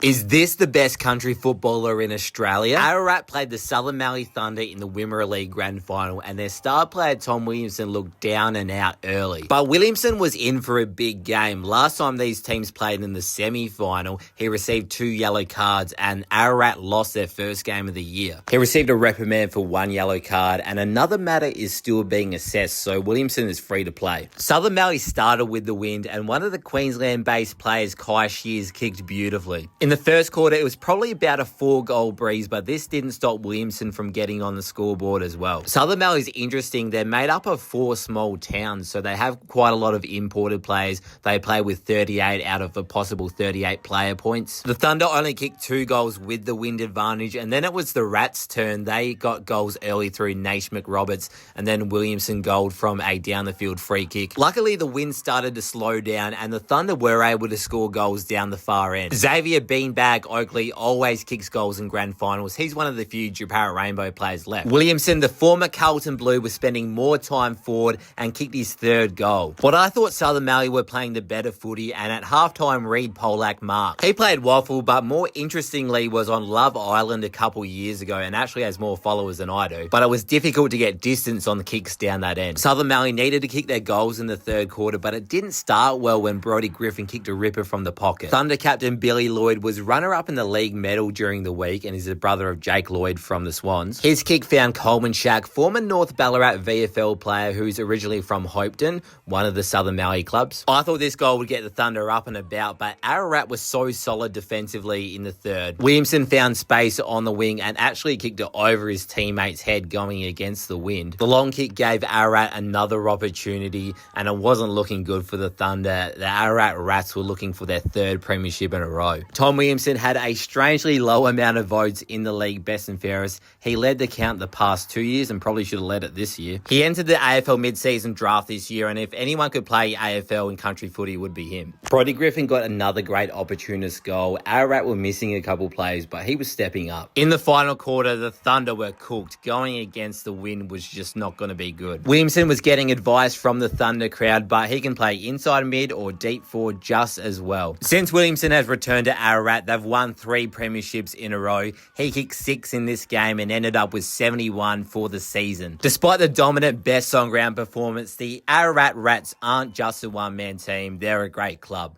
Is this the best country footballer in Australia? Ararat played the Southern Mallee Thunder in the Wimmers League Grand Final, and their star player Tom Williamson looked down and out early. But Williamson was in for a big game. Last time these teams played in the semi-final, he received 2 yellow cards, and Ararat lost their first game of the year. He received a reprimand for 1 yellow card, and another matter is still being assessed, so Williamson is free to play. Southern Mallee started with the wind, and one of the Queensland-based players, Kai Shears, kicked beautifully. In the first quarter, it was probably about a 4-goal breeze, but this didn't stop Williamson from getting on the scoreboard as well. Southern Mallee is interesting. They're made up of 4 small towns, so they have quite a lot of imported players. They play with 38 out of a possible 38 player points. The Thunder only kicked 2 goals with the wind advantage, and then it was the Rats' turn. They got goals early through Nash McRoberts, and then Williamson goaled from a down-the-field free kick. Luckily, the wind started to slow down, and the Thunder were able to score goals down the far end. Xavier Beanbag Oakley always kicks goals in grand finals. He's one of the few Parrot Rainbow players left. Williamson, the former Carlton Blue, was spending more time forward and kicked his 3rd goal. But I thought Southern Mallee were playing the better footy, and at halftime, Reed Polak marked. He played waffle, but more interestingly was on Love Island a couple years ago and actually has more followers than I do. But it was difficult to get distance on the kicks down that end. Southern Mallee needed to kick their goals in the 3rd quarter, but it didn't start well when Brodie Griffin kicked a ripper from the pocket. Thunder captain Billy Lloyd was runner-up in the league medal during the week and is the brother of Jake Lloyd from the Swans. His kick found Coleman Shack, former North Ballarat VFL player who's originally from Hopeton, one of the Southern Mallee clubs. I thought this goal would get the Thunder up and about, but Ararat was so solid defensively in the 3rd. Williamson found space on the wing and actually kicked it over his teammate's head going against the wind. The long kick gave Ararat another opportunity, and it wasn't looking good for the Thunder. The Ararat Rats were looking for their 3rd premiership in a row. Tom Williamson had a strangely low amount of votes in the league best and fairest. He led the count the past 2 years and probably should have led it this year. He entered the AFL mid-season draft this year, and if anyone could play AFL in country footy, it would be him. Brodie Griffin got another great opportunist goal. Ararat were missing a couple plays, but he was stepping up. In the final quarter, the Thunder were cooked. Going against the wind was just not going to be good. Williamson was getting advice from the Thunder crowd, but he can play inside mid or deep forward just as well. Since Williamson has returned to Ararat, they've won 3 premierships in a row. He kicked 6 in this game and ended up with 71 for the season. Despite the dominant best on ground performance, the Ararat Rats aren't just a one-man team. They're a great club.